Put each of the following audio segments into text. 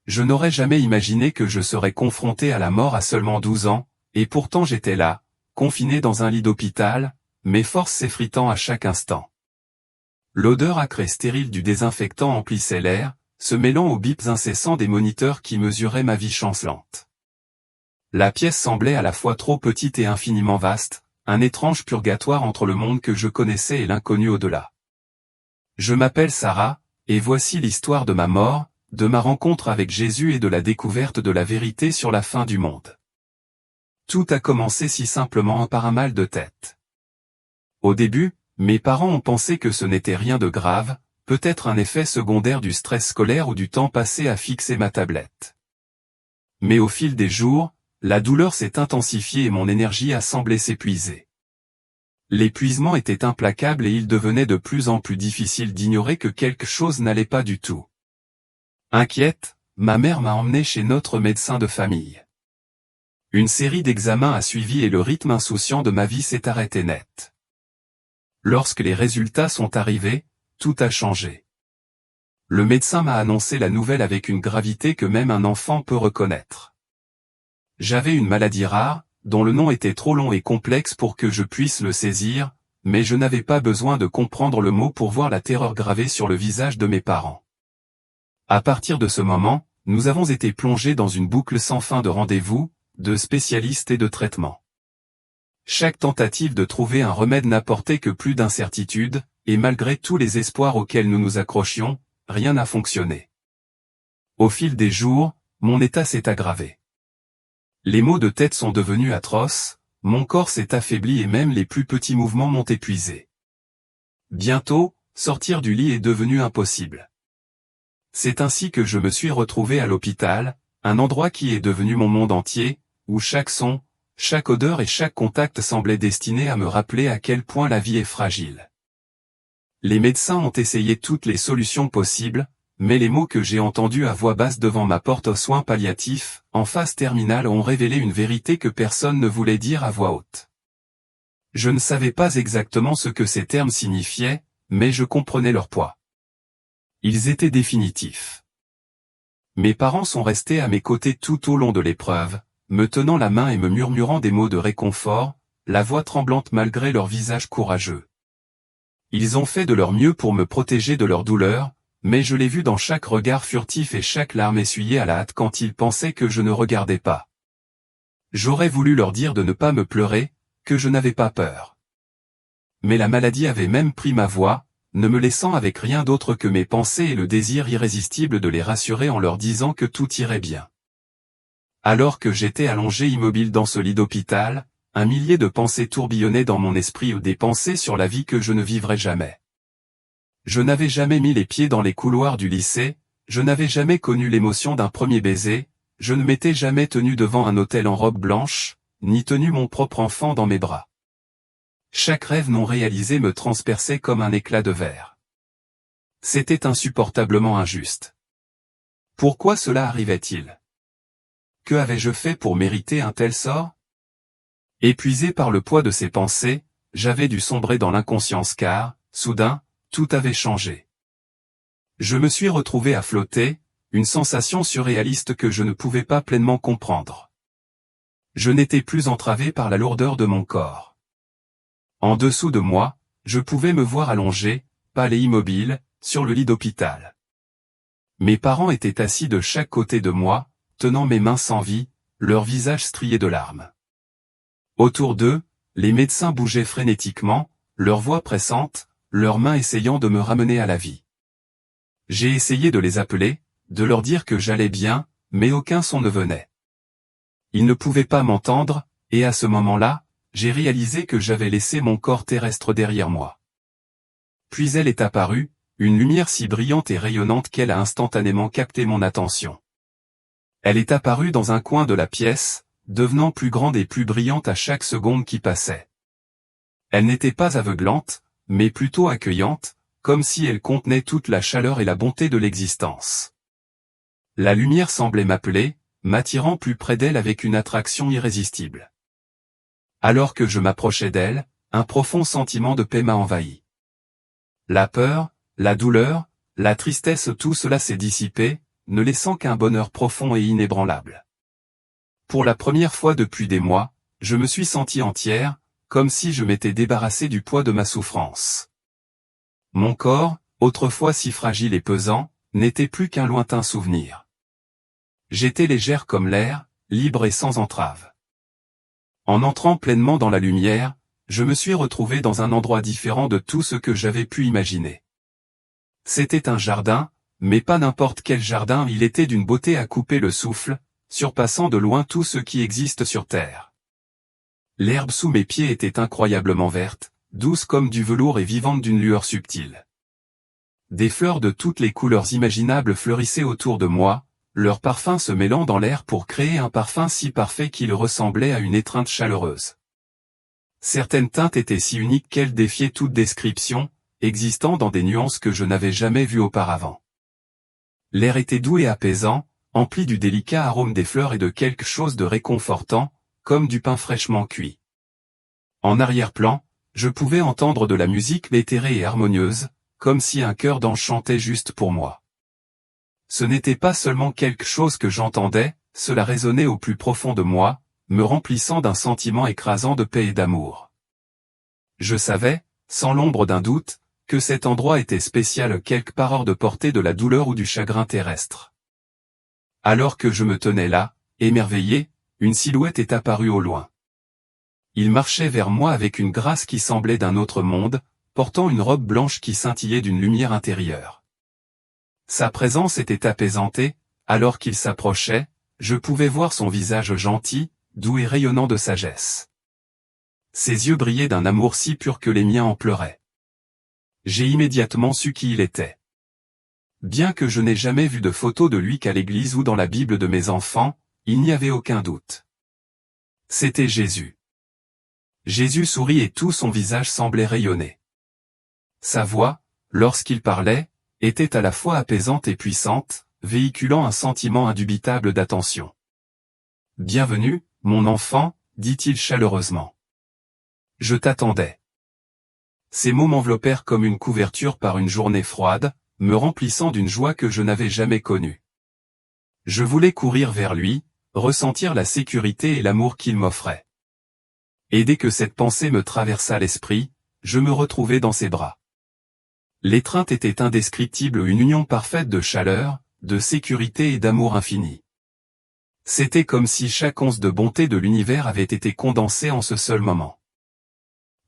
Je n'aurais jamais imaginé que je serais confronté à la mort à seulement 12 ans, et pourtant j'étais là, confiné dans un lit d'hôpital, mes forces s'effritant à chaque instant. L'odeur âcre et stérile du désinfectant emplissait l'air, se mêlant aux bips incessants des moniteurs qui mesuraient ma vie chancelante. La pièce semblait à la fois trop petite et infiniment vaste, un étrange purgatoire entre le monde que je connaissais et l'inconnu au-delà. Je m'appelle Sarah, et voici l'histoire de ma mort, de ma rencontre avec Jésus et de la découverte de la vérité sur la fin du monde. Tout a commencé si simplement par un mal de tête. Au début, mes parents ont pensé que ce n'était rien de grave, peut-être un effet secondaire du stress scolaire ou du temps passé à fixer ma tablette. Mais au fil des jours, la douleur s'est intensifiée et mon énergie a semblé s'épuiser. L'épuisement était implacable et il devenait de plus en plus difficile d'ignorer que quelque chose n'allait pas du tout. Inquiète, ma mère m'a emmené chez notre médecin de famille. Une série d'examens a suivi et le rythme insouciant de ma vie s'est arrêté net. Lorsque les résultats sont arrivés, tout a changé. Le médecin m'a annoncé la nouvelle avec une gravité que même un enfant peut reconnaître. J'avais une maladie rare, dont le nom était trop long et complexe pour que je puisse le saisir, mais je n'avais pas besoin de comprendre le mot pour voir la terreur gravée sur le visage de mes parents. À partir de ce moment, nous avons été plongés dans une boucle sans fin de rendez-vous, de spécialistes et de traitements. Chaque tentative de trouver un remède n'apportait que plus d'incertitude, et malgré tous les espoirs auxquels nous nous accrochions, rien n'a fonctionné. Au fil des jours, mon état s'est aggravé. Les maux de tête sont devenus atroces, mon corps s'est affaibli et même les plus petits mouvements m'ont épuisé. Bientôt, sortir du lit est devenu impossible. C'est ainsi que je me suis retrouvé à l'hôpital, un endroit qui est devenu mon monde entier, où chaque son, chaque odeur et chaque contact semblaient destinés à me rappeler à quel point la vie est fragile. Les médecins ont essayé toutes les solutions possibles, mais les mots que j'ai entendus à voix basse devant ma porte aux soins palliatifs, en phase terminale, ont révélé une vérité que personne ne voulait dire à voix haute. Je ne savais pas exactement ce que ces termes signifiaient, mais je comprenais leur poids. Ils étaient définitifs. Mes parents sont restés à mes côtés tout au long de l'épreuve, me tenant la main et me murmurant des mots de réconfort, la voix tremblante malgré leur visage courageux. Ils ont fait de leur mieux pour me protéger de leur douleur, mais je l'ai vu dans chaque regard furtif et chaque larme essuyée à la hâte quand ils pensaient que je ne regardais pas. J'aurais voulu leur dire de ne pas me pleurer, que je n'avais pas peur. Mais la maladie avait même pris ma voix, ne me laissant avec rien d'autre que mes pensées et le désir irrésistible de les rassurer en leur disant que tout irait bien. Alors que j'étais allongé immobile dans ce lit d'hôpital, un millier de pensées tourbillonnaient dans mon esprit ou des pensées sur la vie que je ne vivrais jamais. Je n'avais jamais mis les pieds dans les couloirs du lycée, je n'avais jamais connu l'émotion d'un premier baiser, je ne m'étais jamais tenu devant un autel en robe blanche, ni tenu mon propre enfant dans mes bras. Chaque rêve non réalisé me transperçait comme un éclat de verre. C'était insupportablement injuste. Pourquoi cela arrivait-il ? Que avais-je fait pour mériter un tel sort ? Épuisé par le poids de ces pensées, j'avais dû sombrer dans l'inconscience car, soudain, tout avait changé. Je me suis retrouvé à flotter, une sensation surréaliste que je ne pouvais pas pleinement comprendre. Je n'étais plus entravé par la lourdeur de mon corps. En dessous de moi, je pouvais me voir allongé, pâle et immobile, sur le lit d'hôpital. Mes parents étaient assis de chaque côté de moi, tenant mes mains sans vie, leurs visages striés de larmes. Autour d'eux, les médecins bougeaient frénétiquement, leurs voix pressantes, leurs mains essayant de me ramener à la vie. J'ai essayé de les appeler, de leur dire que j'allais bien, mais aucun son ne venait. Ils ne pouvaient pas m'entendre, et à ce moment-là, j'ai réalisé que j'avais laissé mon corps terrestre derrière moi. Puis elle est apparue, une lumière si brillante et rayonnante qu'elle a instantanément capté mon attention. Elle est apparue dans un coin de la pièce, devenant plus grande et plus brillante à chaque seconde qui passait. Elle n'était pas aveuglante, mais plutôt accueillante, comme si elle contenait toute la chaleur et la bonté de l'existence. La lumière semblait m'appeler, m'attirant plus près d'elle avec une attraction irrésistible. Alors que je m'approchais d'elle, un profond sentiment de paix m'a envahi. La peur, la douleur, la tristesse, tout cela s'est dissipé, ne laissant qu'un bonheur profond et inébranlable. Pour la première fois depuis des mois, je me suis senti entière, comme si je m'étais débarrassé du poids de ma souffrance. Mon corps, autrefois si fragile et pesant, n'était plus qu'un lointain souvenir. J'étais légère comme l'air, libre et sans entrave. En entrant pleinement dans la lumière, je me suis retrouvé dans un endroit différent de tout ce que j'avais pu imaginer. C'était un jardin, mais pas n'importe quel jardin, il était d'une beauté à couper le souffle, surpassant de loin tout ce qui existe sur terre. L'herbe sous mes pieds était incroyablement verte, douce comme du velours et vivante d'une lueur subtile. Des fleurs de toutes les couleurs imaginables fleurissaient autour de moi, leur parfum se mêlant dans l'air pour créer un parfum si parfait qu'il ressemblait à une étreinte chaleureuse. Certaines teintes étaient si uniques qu'elles défiaient toute description, existant dans des nuances que je n'avais jamais vues auparavant. L'air était doux et apaisant, empli du délicat arôme des fleurs et de quelque chose de réconfortant, comme du pain fraîchement cuit. En arrière-plan, je pouvais entendre de la musique éthérée et harmonieuse, comme si un chœur d'ange chantait juste pour moi. Ce n'était pas seulement quelque chose que j'entendais, cela résonnait au plus profond de moi, me remplissant d'un sentiment écrasant de paix et d'amour. Je savais, sans l'ombre d'un doute, que cet endroit était spécial quelque part hors de portée de la douleur ou du chagrin terrestre. Alors que je me tenais là, émerveillé, une silhouette est apparue au loin. Il marchait vers moi avec une grâce qui semblait d'un autre monde, portant une robe blanche qui scintillait d'une lumière intérieure. Sa présence était apaisante et, alors qu'il s'approchait, je pouvais voir son visage gentil, doux et rayonnant de sagesse. Ses yeux brillaient d'un amour si pur que les miens en pleuraient. J'ai immédiatement su qui il était. Bien que je n'ai jamais vu de photo de lui qu'à l'église ou dans la Bible de mes enfants, il n'y avait aucun doute. C'était Jésus. Jésus sourit et tout son visage semblait rayonner. Sa voix, lorsqu'il parlait, était à la fois apaisante et puissante, véhiculant un sentiment indubitable d'attention. « Bienvenue, mon enfant, dit-il chaleureusement. Je t'attendais. » Ces mots m'enveloppèrent comme une couverture par une journée froide, me remplissant d'une joie que je n'avais jamais connue. Je voulais courir vers lui, ressentir la sécurité et l'amour qu'il m'offrait. Et dès que cette pensée me traversa l'esprit, je me retrouvai dans ses bras. L'étreinte était indescriptible, une union parfaite de chaleur, de sécurité et d'amour infini. C'était comme si chaque once de bonté de l'univers avait été condensée en ce seul moment.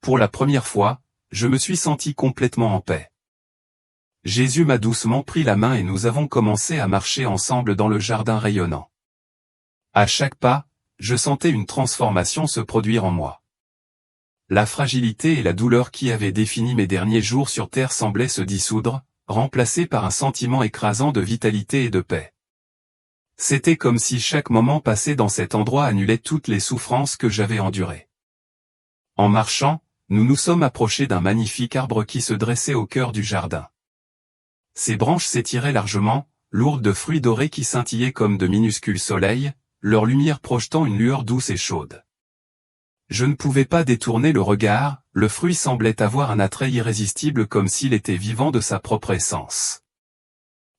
Pour la première fois, je me suis senti complètement en paix. Jésus m'a doucement pris la main et nous avons commencé à marcher ensemble dans le jardin rayonnant. À chaque pas, je sentais une transformation se produire en moi. La fragilité et la douleur qui avaient défini mes derniers jours sur terre semblaient se dissoudre, remplacées par un sentiment écrasant de vitalité et de paix. C'était comme si chaque moment passé dans cet endroit annulait toutes les souffrances que j'avais endurées. En marchant, nous nous sommes approchés d'un magnifique arbre qui se dressait au cœur du jardin. Ses branches s'étiraient largement, lourdes de fruits dorés qui scintillaient comme de minuscules soleils, leur lumière projetant une lueur douce et chaude. Je ne pouvais pas détourner le regard, le fruit semblait avoir un attrait irrésistible comme s'il était vivant de sa propre essence.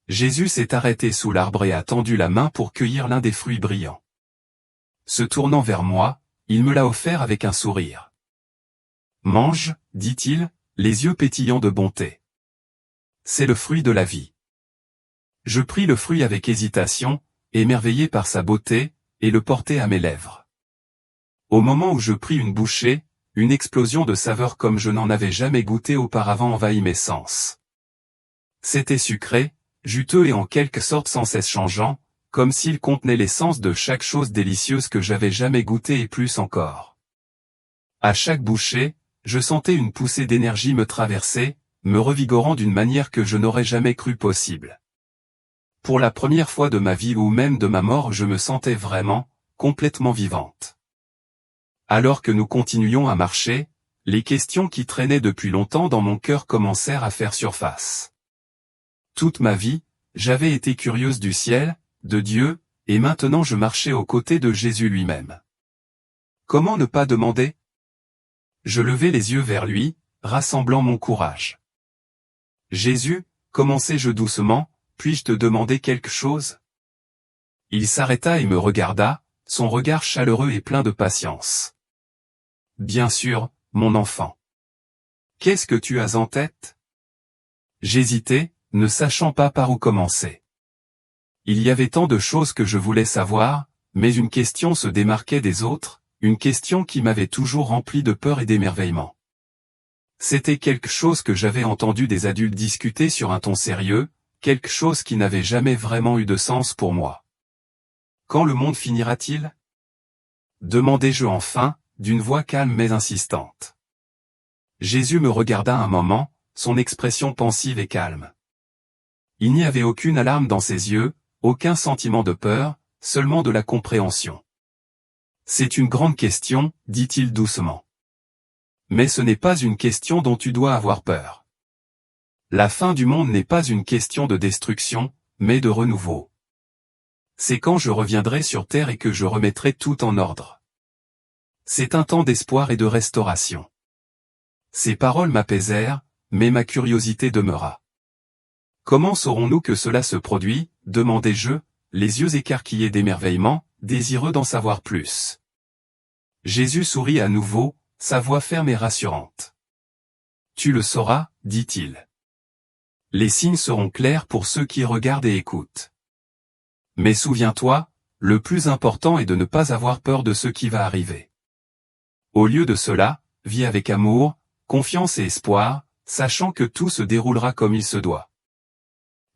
Jésus s'est arrêté sous l'arbre et a tendu la main pour cueillir l'un des fruits brillants. Se tournant vers moi, il me l'a offert avec un sourire. « Mange, dit-il, les yeux pétillants de bonté. C'est le fruit de la vie. » Je pris le fruit avec hésitation, émerveillé par sa beauté, et le portai à mes lèvres. Au moment où je pris une bouchée, une explosion de saveur comme je n'en avais jamais goûté auparavant envahit mes sens. C'était sucré, juteux et en quelque sorte sans cesse changeant, comme s'il contenait l'essence de chaque chose délicieuse que j'avais jamais goûtée et plus encore. À chaque bouchée, je sentais une poussée d'énergie me traverser, me revigorant d'une manière que je n'aurais jamais cru possible. Pour la première fois de ma vie ou même de ma mort, je me sentais vraiment, complètement vivante. Alors que nous continuions à marcher, les questions qui traînaient depuis longtemps dans mon cœur commencèrent à faire surface. Toute ma vie, j'avais été curieuse du ciel, de Dieu, et maintenant je marchais aux côtés de Jésus lui-même. Comment ne pas demander ? Je levai les yeux vers lui, rassemblant mon courage. « Jésus, commençai-je doucement, puis-je te demander quelque chose? Il s'arrêta et me regarda, son regard chaleureux et plein de patience. Bien sûr, mon enfant. Qu'est-ce que tu as en tête? J'hésitais, ne sachant pas par où commencer. Il y avait tant de choses que je voulais savoir, mais une question se démarquait des autres, une question qui m'avait toujours rempli de peur et d'émerveillement. C'était quelque chose que j'avais entendu des adultes discuter sur un ton sérieux, quelque chose qui n'avait jamais vraiment eu de sens pour moi. Quand le monde finira-t-il? Demandai-je enfin, d'une voix calme mais insistante. Jésus me regarda un moment, son expression pensive et calme. Il n'y avait aucune alarme dans ses yeux, aucun sentiment de peur, seulement de la compréhension. C'est une grande question, dit-il doucement. Mais ce n'est pas une question dont tu dois avoir peur. La fin du monde n'est pas une question de destruction, mais de renouveau. C'est quand je reviendrai sur terre et que je remettrai tout en ordre. C'est un temps d'espoir et de restauration. Ces paroles m'apaisèrent, mais ma curiosité demeura. Comment saurons-nous que cela se produit? Demandai-je, les yeux écarquillés d'émerveillement, désireux d'en savoir plus. Jésus sourit à nouveau, sa voix ferme et rassurante. Tu le sauras, dit-il. Les signes seront clairs pour ceux qui regardent et écoutent. Mais souviens-toi, le plus important est de ne pas avoir peur de ce qui va arriver. Au lieu de cela, vis avec amour, confiance et espoir, sachant que tout se déroulera comme il se doit.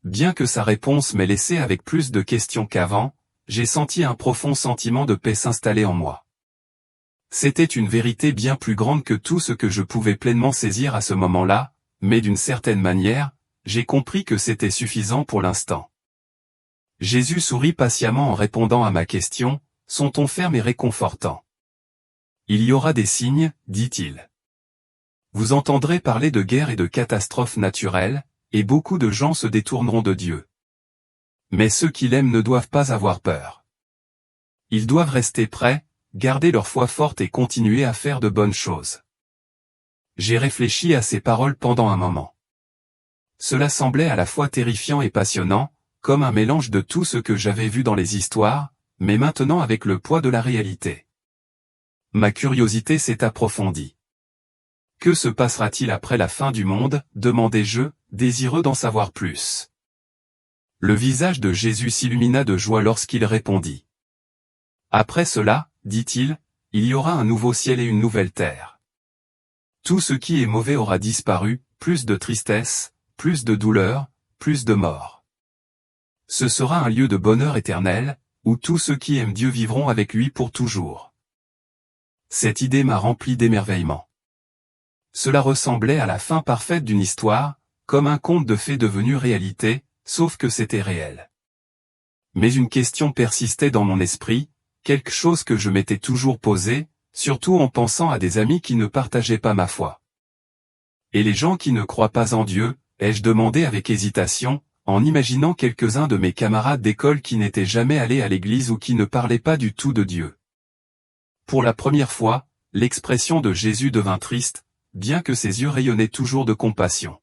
Bien que sa réponse m'ait laissé avec plus de questions qu'avant, j'ai senti un profond sentiment de paix s'installer en moi. C'était une vérité bien plus grande que tout ce que je pouvais pleinement saisir à ce moment-là, mais d'une certaine manière, j'ai compris que c'était suffisant pour l'instant. Jésus sourit patiemment en répondant à ma question, son ton ferme et réconfortant. Il y aura des signes, dit-il. Vous entendrez parler de guerres et de catastrophes naturelles, et beaucoup de gens se détourneront de Dieu. Mais ceux qui l'aiment ne doivent pas avoir peur. Ils doivent rester prêts, garder leur foi forte et continuer à faire de bonnes choses. J'ai réfléchi à ces paroles pendant un moment. Cela semblait à la fois terrifiant et passionnant, comme un mélange de tout ce que j'avais vu dans les histoires, mais maintenant avec le poids de la réalité. Ma curiosité s'est approfondie. Que se passera-t-il après la fin du monde? Demandai-je, désireux d'en savoir plus. Le visage de Jésus s'illumina de joie lorsqu'il répondit. Après cela, dit-il, il y aura un nouveau ciel et une nouvelle terre. Tout ce qui est mauvais aura disparu, plus de tristesse, plus de douleur, plus de mort. Ce sera un lieu de bonheur éternel, où tous ceux qui aiment Dieu vivront avec lui pour toujours. Cette idée m'a rempli d'émerveillement. Cela ressemblait à la fin parfaite d'une histoire, comme un conte de fées devenu réalité, sauf que c'était réel. Mais une question persistait dans mon esprit, quelque chose que je m'étais toujours posé, surtout en pensant à des amis qui ne partageaient pas ma foi. Et les gens qui ne croient pas en Dieu, ai-je demandé avec hésitation, en imaginant quelques-uns de mes camarades d'école qui n'étaient jamais allés à l'église ou qui ne parlaient pas du tout de Dieu. Pour la première fois, l'expression de Jésus devint triste, bien que ses yeux rayonnaient toujours de compassion.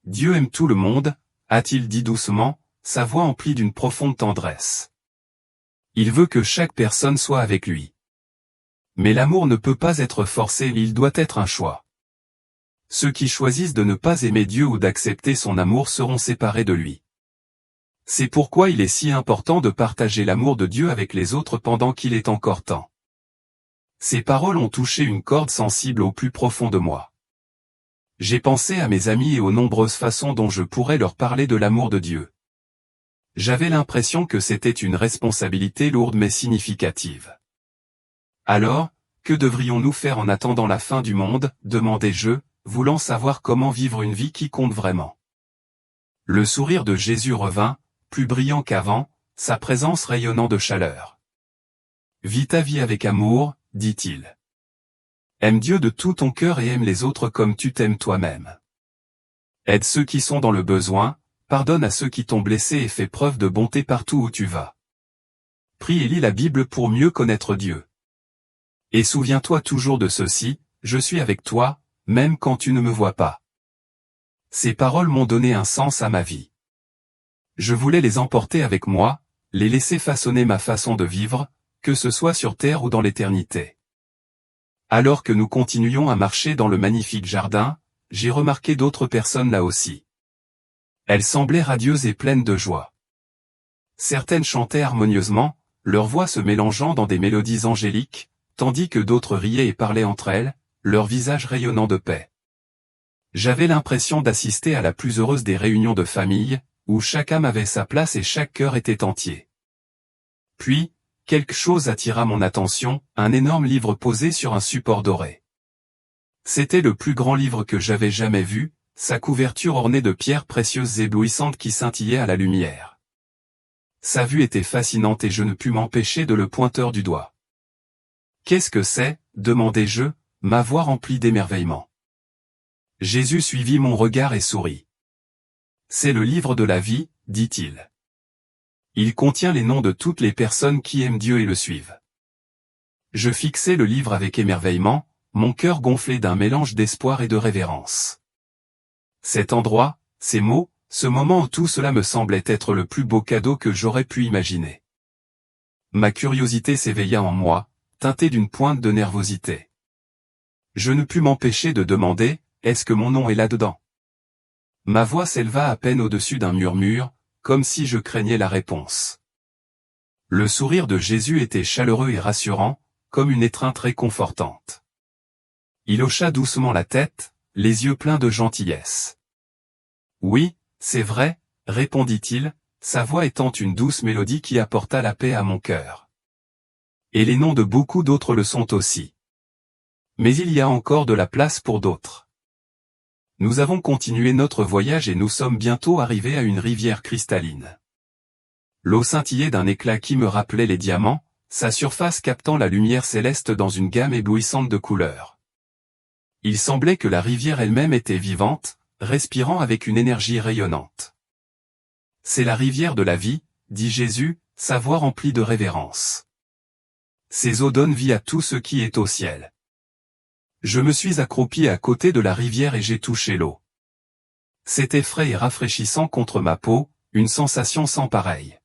Dieu aime tout le monde, a-t-il dit doucement, sa voix emplie d'une profonde tendresse. Il veut que chaque personne soit avec lui. Mais l'amour ne peut pas être forcé, il doit être un choix. Ceux qui choisissent de ne pas aimer Dieu ou d'accepter son amour seront séparés de lui. C'est pourquoi il est si important de partager l'amour de Dieu avec les autres pendant qu'il est encore temps. Ces paroles ont touché une corde sensible au plus profond de moi. J'ai pensé à mes amis et aux nombreuses façons dont je pourrais leur parler de l'amour de Dieu. J'avais l'impression que c'était une responsabilité lourde mais significative. Alors, que devrions-nous faire en attendant la fin du monde? Demandai-je, voulant savoir comment vivre une vie qui compte vraiment. Le sourire de Jésus revint, plus brillant qu'avant, sa présence rayonnant de chaleur. Vis ta vie avec amour, dit-il. Aime Dieu de tout ton cœur et aime les autres comme tu t'aimes toi-même. Aide ceux qui sont dans le besoin, pardonne à ceux qui t'ont blessé et fais preuve de bonté partout où tu vas. Prie et lis la Bible pour mieux connaître Dieu. Et souviens-toi toujours de ceci, je suis avec toi, même quand tu ne me vois pas. Ces paroles m'ont donné un sens à ma vie. Je voulais les emporter avec moi, les laisser façonner ma façon de vivre, que ce soit sur terre ou dans l'éternité. Alors que nous continuions à marcher dans le magnifique jardin, j'ai remarqué d'autres personnes là aussi. Elles semblaient radieuses et pleines de joie. Certaines chantaient harmonieusement, leurs voix se mélangeant dans des mélodies angéliques, tandis que d'autres riaient et parlaient entre elles, leurs visages rayonnant de paix. J'avais l'impression d'assister à la plus heureuse des réunions de famille, où chaque âme avait sa place et chaque cœur était entier. Puis, quelque chose attira mon attention, un énorme livre posé sur un support doré. C'était le plus grand livre que j'avais jamais vu, sa couverture ornée de pierres précieuses éblouissantes qui scintillaient à la lumière. Sa vue était fascinante et je ne pus m'empêcher de le pointer du doigt. « Qu'est-ce que c'est » demandai-je, ma voix remplie d'émerveillement. Jésus suivit mon regard et sourit. « C'est le livre de la vie, dit-il. Il contient les noms de toutes les personnes qui aiment Dieu et le suivent. » Je fixai le livre avec émerveillement, mon cœur gonflé d'un mélange d'espoir et de révérence. Cet endroit, ces mots, ce moment où tout cela me semblait être le plus beau cadeau que j'aurais pu imaginer. Ma curiosité s'éveilla en moi, teintée d'une pointe de nervosité. Je ne pus m'empêcher de demander, « Est-ce que mon nom est là-dedans » Ma voix s'éleva à peine au-dessus d'un murmure, comme si je craignais la réponse. Le sourire de Jésus était chaleureux et rassurant, comme une étreinte réconfortante. Il hocha doucement la tête, les yeux pleins de gentillesse. « Oui, c'est vrai, » répondit-il, sa voix étant une douce mélodie qui apporta la paix à mon cœur. « Et les noms de beaucoup d'autres le sont aussi. Mais il y a encore de la place pour d'autres. » Nous avons continué notre voyage et nous sommes bientôt arrivés à une rivière cristalline. L'eau scintillait d'un éclat qui me rappelait les diamants, sa surface captant la lumière céleste dans une gamme éblouissante de couleurs. Il semblait que la rivière elle-même était vivante, respirant avec une énergie rayonnante. « C'est la rivière de la vie, » dit Jésus, sa voix remplie de révérence. « Ces eaux donnent vie à tout ce qui est au ciel. » Je me suis accroupi à côté de la rivière et j'ai touché l'eau. C'était frais et rafraîchissant contre ma peau, une sensation sans pareille.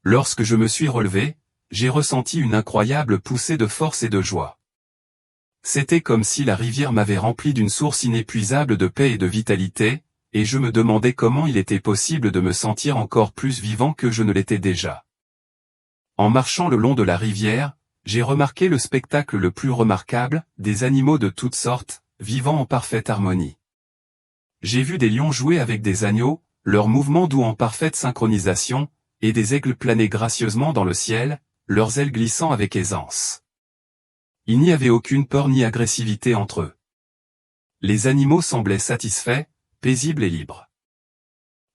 Lorsque je me suis relevé, j'ai ressenti une incroyable poussée de force et de joie. C'était comme si la rivière m'avait rempli d'une source inépuisable de paix et de vitalité, et je me demandais comment il était possible de me sentir encore plus vivant que je ne l'étais déjà. En marchant le long de la rivière, j'ai remarqué le spectacle le plus remarquable, des animaux de toutes sortes, vivant en parfaite harmonie. J'ai vu des lions jouer avec des agneaux, leurs mouvements doux en parfaite synchronisation, et des aigles planer gracieusement dans le ciel, leurs ailes glissant avec aisance. Il n'y avait aucune peur ni agressivité entre eux. Les animaux semblaient satisfaits, paisibles et libres.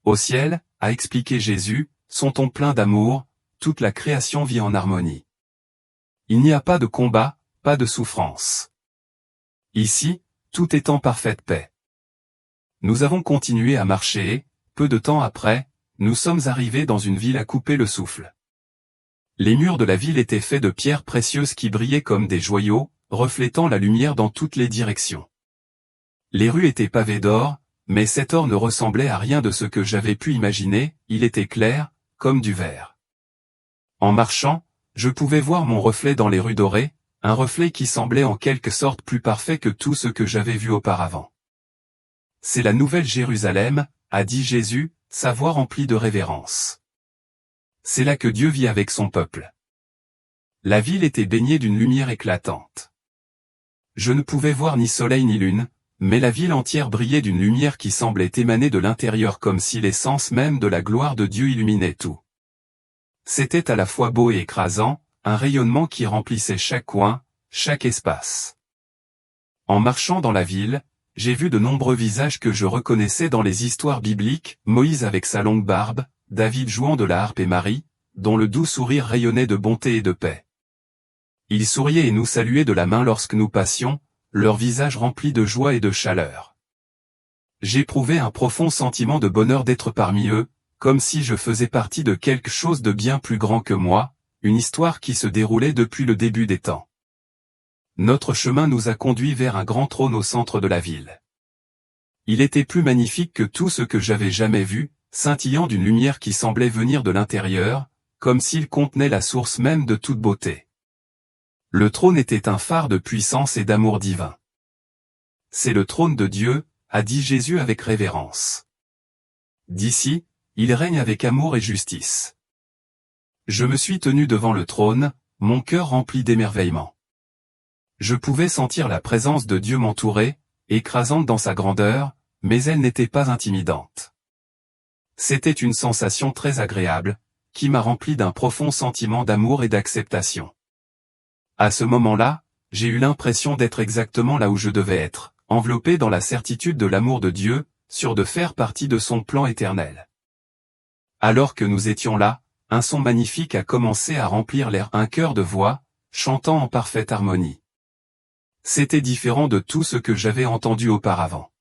Au ciel, a expliqué Jésus, sont-on plein d'amour, toute la création vit en harmonie. Il n'y a pas de combat, pas de souffrance. Ici, tout est en parfaite paix. Nous avons continué à marcher et, peu de temps après, nous sommes arrivés dans une ville à couper le souffle. Les murs de la ville étaient faits de pierres précieuses qui brillaient comme des joyaux, reflétant la lumière dans toutes les directions. Les rues étaient pavées d'or, mais cet or ne ressemblait à rien de ce que j'avais pu imaginer, il était clair, comme du verre. En marchant, je pouvais voir mon reflet dans les rues dorées, un reflet qui semblait en quelque sorte plus parfait que tout ce que j'avais vu auparavant. « C'est la nouvelle Jérusalem » a dit Jésus, sa voix remplie de révérence. C'est là que Dieu vit avec son peuple. La ville était baignée d'une lumière éclatante. Je ne pouvais voir ni soleil ni lune, mais la ville entière brillait d'une lumière qui semblait émaner de l'intérieur comme si l'essence même de la gloire de Dieu illuminait tout. C'était à la fois beau et écrasant, un rayonnement qui remplissait chaque coin, chaque espace. En marchant dans la ville, j'ai vu de nombreux visages que je reconnaissais dans les histoires bibliques, Moïse avec sa longue barbe, David jouant de la harpe et Marie, dont le doux sourire rayonnait de bonté et de paix. Ils souriaient et nous saluaient de la main lorsque nous passions, leurs visages remplis de joie et de chaleur. J'éprouvais un profond sentiment de bonheur d'être parmi eux, comme si je faisais partie de quelque chose de bien plus grand que moi, une histoire qui se déroulait depuis le début des temps. Notre chemin nous a conduits vers un grand trône au centre de la ville. Il était plus magnifique que tout ce que j'avais jamais vu, scintillant d'une lumière qui semblait venir de l'intérieur, comme s'il contenait la source même de toute beauté. Le trône était un phare de puissance et d'amour divin. C'est le trône de Dieu, a dit Jésus avec révérence. D'ici, il règne avec amour et justice. Je me suis tenu devant le trône, mon cœur rempli d'émerveillement. Je pouvais sentir la présence de Dieu m'entourer, écrasante dans sa grandeur, mais elle n'était pas intimidante. C'était une sensation très agréable, qui m'a rempli d'un profond sentiment d'amour et d'acceptation. À ce moment-là, j'ai eu l'impression d'être exactement là où je devais être, enveloppé dans la certitude de l'amour de Dieu, sûr de faire partie de son plan éternel. Alors que nous étions là, un son magnifique a commencé à remplir l'air, un chœur de voix, chantant en parfaite harmonie. C'était différent de tout ce que j'avais entendu auparavant.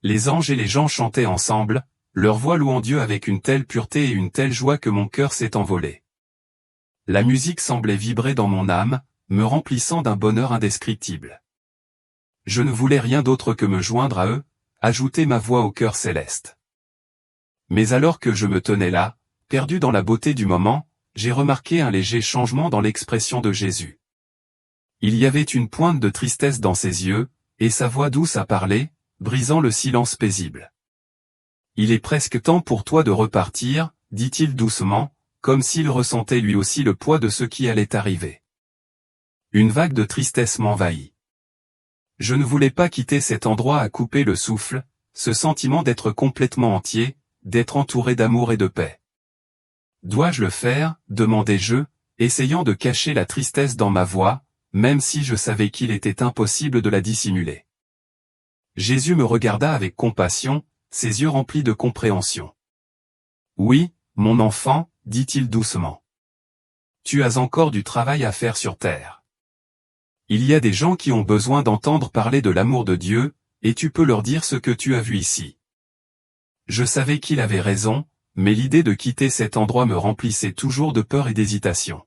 Les anges et les gens chantaient ensemble, leur voix louant Dieu avec une telle pureté et une telle joie que mon cœur s'est envolé. La musique semblait vibrer dans mon âme, me remplissant d'un bonheur indescriptible. Je ne voulais rien d'autre que me joindre à eux, ajouter ma voix au chœur céleste. Mais alors que je me tenais là, perdu dans la beauté du moment, j'ai remarqué un léger changement dans l'expression de Jésus. Il y avait une pointe de tristesse dans ses yeux, et sa voix douce a parlé, brisant le silence paisible. « Il est presque temps pour toi de repartir, dit-il doucement, comme s'il ressentait lui aussi le poids de ce qui allait arriver. Une vague de tristesse m'envahit. Je ne voulais pas quitter cet endroit à couper le souffle, ce sentiment d'être complètement entier, d'être entouré d'amour et de paix. Dois-je le faire, demandai-je, essayant de cacher la tristesse dans ma voix, même si je savais qu'il était impossible de la dissimuler. Jésus me regarda avec compassion, ses yeux remplis de compréhension. « Oui, mon enfant, dit-il doucement. Tu as encore du travail à faire sur terre. Il y a des gens qui ont besoin d'entendre parler de l'amour de Dieu, et tu peux leur dire ce que tu as vu ici. » Je savais qu'il avait raison, mais l'idée de quitter cet endroit me remplissait toujours de peur et d'hésitation.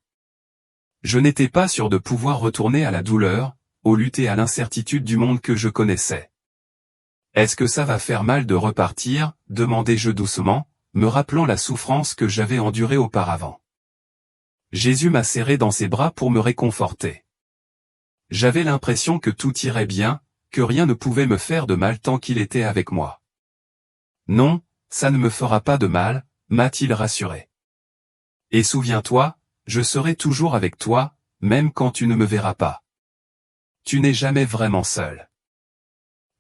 Je n'étais pas sûr de pouvoir retourner à la douleur, aux luttes et à l'incertitude du monde que je connaissais. « Est-ce que ça va faire mal de repartir ?» demandai-je doucement, me rappelant la souffrance que j'avais endurée auparavant. Jésus m'a serré dans ses bras pour me réconforter. J'avais l'impression que tout irait bien, que rien ne pouvait me faire de mal tant qu'il était avec moi. « Non, ça ne me fera pas de mal, m'a-t-il rassuré. Et souviens-toi, je serai toujours avec toi, même quand tu ne me verras pas. Tu n'es jamais vraiment seul. »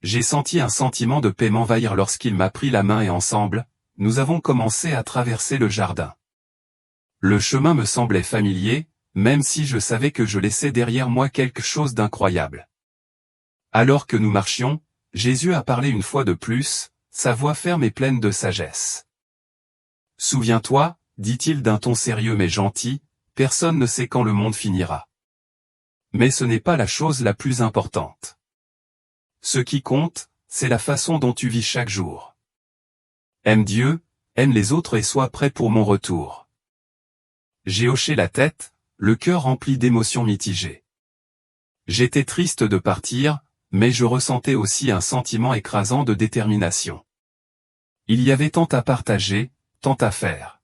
J'ai senti un sentiment de paix m'envahir lorsqu'il m'a pris la main et ensemble, nous avons commencé à traverser le jardin. Le chemin me semblait familier, même si je savais que je laissais derrière moi quelque chose d'incroyable. Alors que nous marchions, Jésus a parlé une fois de plus, sa voix ferme et pleine de sagesse. « Souviens-toi, dit-il d'un ton sérieux mais gentil, personne ne sait quand le monde finira. Mais ce n'est pas la chose la plus importante. Ce qui compte, c'est la façon dont tu vis chaque jour. Aime Dieu, aime les autres et sois prêt pour mon retour. » J'ai hoché la tête, le cœur rempli d'émotions mitigées. J'étais triste de partir, mais je ressentais aussi un sentiment écrasant de détermination. Il y avait tant à partager, tant à faire.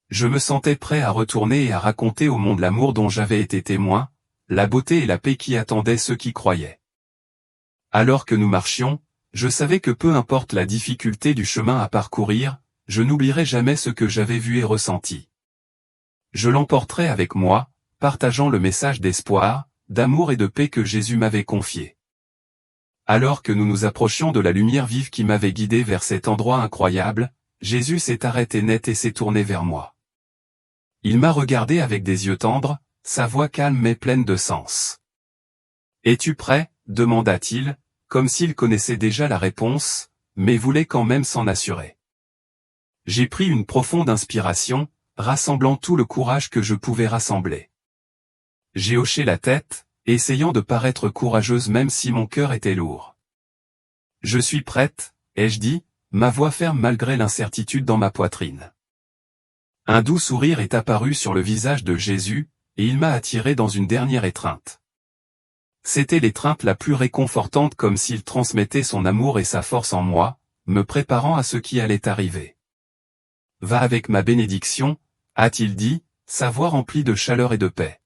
Je me sentais prêt à retourner et à raconter au monde l'amour dont j'avais été témoin, la beauté et la paix qui attendaient ceux qui croyaient. Alors que nous marchions, je savais que peu importe la difficulté du chemin à parcourir, je n'oublierai jamais ce que j'avais vu et ressenti. Je l'emporterai avec moi, partageant le message d'espoir, d'amour et de paix que Jésus m'avait confié. Alors que nous nous approchions de la lumière vive qui m'avait guidé vers cet endroit incroyable, Jésus s'est arrêté net et s'est tourné vers moi. Il m'a regardé avec des yeux tendres, sa voix calme mais pleine de sens. « Es-tu prêt ?» demanda-t-il, comme s'il connaissait déjà la réponse, mais voulait quand même s'en assurer. J'ai pris une profonde inspiration, rassemblant tout le courage que je pouvais rassembler. J'ai hoché la tête, essayant de paraître courageuse même si mon cœur était lourd. « Je suis prête, » ai-je dit, ma voix ferme malgré l'incertitude dans ma poitrine. Un doux sourire est apparu sur le visage de Jésus, et il m'a attiré dans une dernière étreinte. C'était l'étreinte la plus réconfortante comme s'il transmettait son amour et sa force en moi, me préparant à ce qui allait arriver. Va avec ma bénédiction, a-t-il dit, sa voix remplie de chaleur et de paix.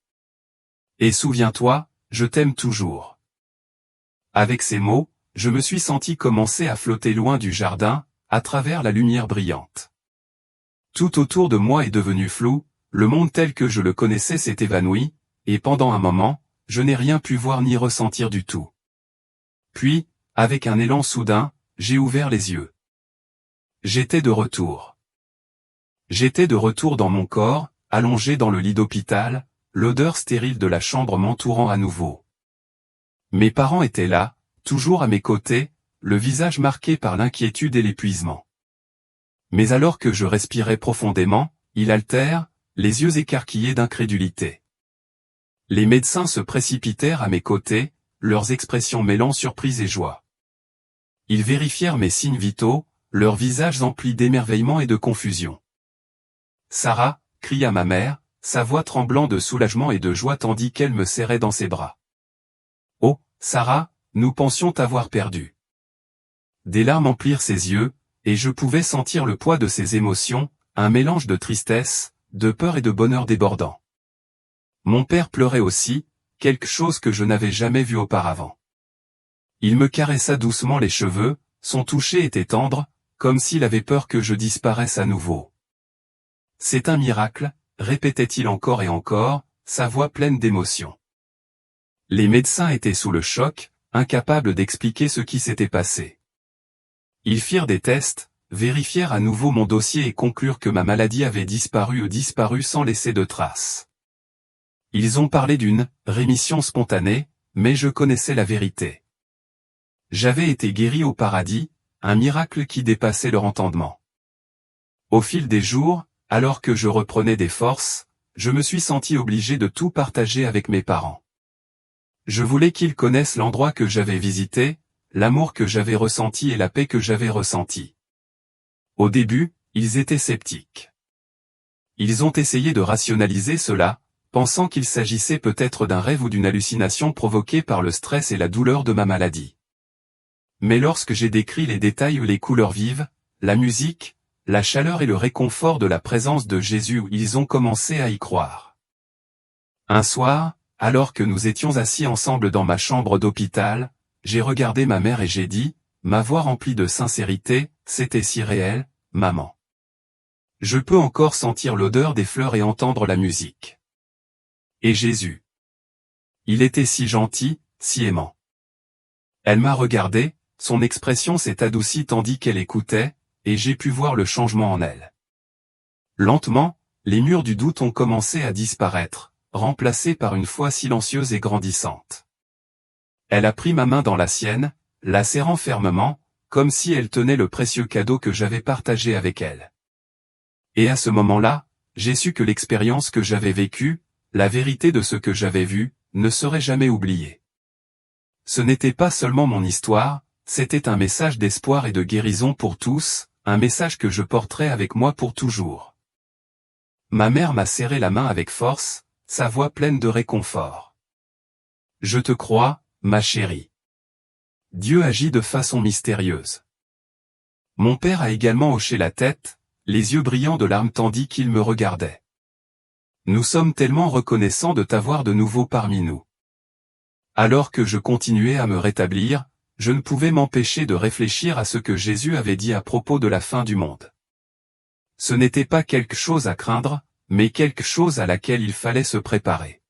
Et souviens-toi, je t'aime toujours. Avec ces mots, je me suis senti commencer à flotter loin du jardin, à travers la lumière brillante. Tout autour de moi est devenu flou, le monde tel que je le connaissais s'est évanoui, et pendant un moment, je n'ai rien pu voir ni ressentir du tout. Puis, avec un élan soudain, j'ai ouvert les yeux. J'étais de retour. J'étais de retour dans mon corps, allongé dans le lit d'hôpital, l'odeur stérile de la chambre m'entourant à nouveau. Mes parents étaient là, toujours à mes côtés, le visage marqué par l'inquiétude et l'épuisement. Mais alors que je respirais profondément, il altère, les yeux écarquillés d'incrédulité. Les médecins se précipitèrent à mes côtés, leurs expressions mêlant surprise et joie. Ils vérifièrent mes signes vitaux, leurs visages emplis d'émerveillement et de confusion. « Sarah !» cria ma mère, sa voix tremblant de soulagement et de joie tandis qu'elle me serrait dans ses bras. « Oh, Sarah, nous pensions t'avoir perdue. » Des larmes emplirent ses yeux, et je pouvais sentir le poids de ses émotions, un mélange de tristesse, de peur et de bonheur débordant. Mon père pleurait aussi, quelque chose que je n'avais jamais vu auparavant. Il me caressa doucement les cheveux, son toucher était tendre, comme s'il avait peur que je disparaisse à nouveau. « C'est un miracle », répétait-il encore et encore, sa voix pleine d'émotion. Les médecins étaient sous le choc, incapables d'expliquer ce qui s'était passé. Ils firent des tests, vérifièrent à nouveau mon dossier et conclurent que ma maladie avait disparu sans laisser de traces. Ils ont parlé d'une « rémission spontanée », mais je connaissais la vérité. J'avais été guéri au paradis, un miracle qui dépassait leur entendement. Au fil des jours, alors que je reprenais des forces, je me suis senti obligé de tout partager avec mes parents. Je voulais qu'ils connaissent l'endroit que j'avais visité, l'amour que j'avais ressenti et la paix que j'avais ressentie. Au début, ils étaient sceptiques. Ils ont essayé de rationaliser cela, pensant qu'il s'agissait peut-être d'un rêve ou d'une hallucination provoquée par le stress et la douleur de ma maladie. Mais lorsque j'ai décrit les détails ou les couleurs vives, la musique, la chaleur et le réconfort de la présence de Jésus, ils ont commencé à y croire. Un soir, alors que nous étions assis ensemble dans ma chambre d'hôpital, j'ai regardé ma mère et j'ai dit, ma voix remplie de sincérité, c'était si réel, maman. Je peux encore sentir l'odeur des fleurs et entendre la musique. Et Jésus. Il était si gentil, si aimant. Elle m'a regardé, son expression s'est adoucie tandis qu'elle écoutait, et j'ai pu voir le changement en elle. Lentement, les murs du doute ont commencé à disparaître, remplacés par une foi silencieuse et grandissante. Elle a pris ma main dans la sienne, la serrant fermement, comme si elle tenait le précieux cadeau que j'avais partagé avec elle. Et à ce moment-là, j'ai su que l'expérience que j'avais vécue, la vérité de ce que j'avais vu, ne serait jamais oubliée. Ce n'était pas seulement mon histoire, c'était un message d'espoir et de guérison pour tous, un message que je porterai avec moi pour toujours. Ma mère m'a serré la main avec force, sa voix pleine de réconfort. Je te crois, ma chérie. Dieu agit de façon mystérieuse. Mon père a également hoché la tête, les yeux brillants de larmes tandis qu'il me regardait. Nous sommes tellement reconnaissants de t'avoir de nouveau parmi nous. Alors que je continuais à me rétablir, je ne pouvais m'empêcher de réfléchir à ce que Jésus avait dit à propos de la fin du monde. Ce n'était pas quelque chose à craindre, mais quelque chose à laquelle il fallait se préparer.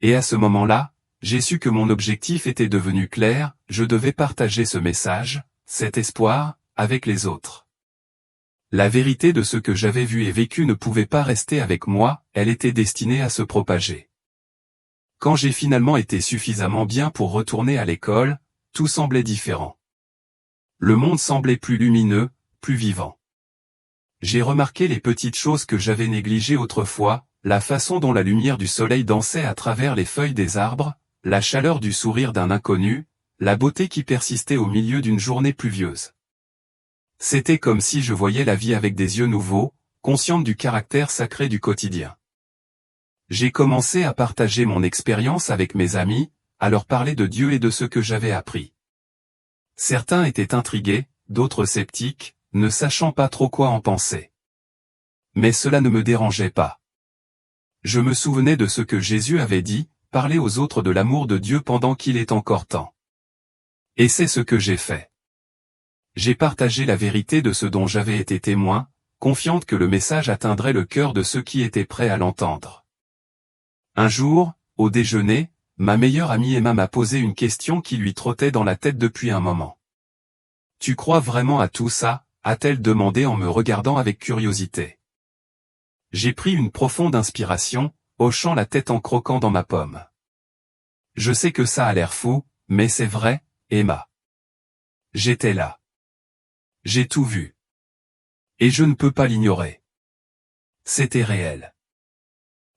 Et à ce moment-là, j'ai su que mon objectif était devenu clair, je devais partager ce message, cet espoir, avec les autres. La vérité de ce que j'avais vu et vécu ne pouvait pas rester avec moi, elle était destinée à se propager. Quand j'ai finalement été suffisamment bien pour retourner à l'école, tout semblait différent. Le monde semblait plus lumineux, plus vivant. J'ai remarqué les petites choses que j'avais négligées autrefois, la façon dont la lumière du soleil dansait à travers les feuilles des arbres, la chaleur du sourire d'un inconnu, la beauté qui persistait au milieu d'une journée pluvieuse. C'était comme si je voyais la vie avec des yeux nouveaux, consciente du caractère sacré du quotidien. J'ai commencé à partager mon expérience avec mes amis, à leur parler de Dieu et de ce que j'avais appris. Certains étaient intrigués, d'autres sceptiques, ne sachant pas trop quoi en penser. Mais cela ne me dérangeait pas. Je me souvenais de ce que Jésus avait dit, parler aux autres de l'amour de Dieu pendant qu'il est encore temps. Et c'est ce que j'ai fait. J'ai partagé la vérité de ce dont j'avais été témoin, confiante que le message atteindrait le cœur de ceux qui étaient prêts à l'entendre. Un jour, au déjeuner, ma meilleure amie Emma m'a posé une question qui lui trottait dans la tête depuis un moment. « Tu crois vraiment à tout ça ?» a-t-elle demandé en me regardant avec curiosité. J'ai pris une profonde inspiration, hochant la tête en croquant dans ma pomme. Je sais que ça a l'air fou, mais c'est vrai, Emma. J'étais là. J'ai tout vu. Et je ne peux pas l'ignorer. C'était réel.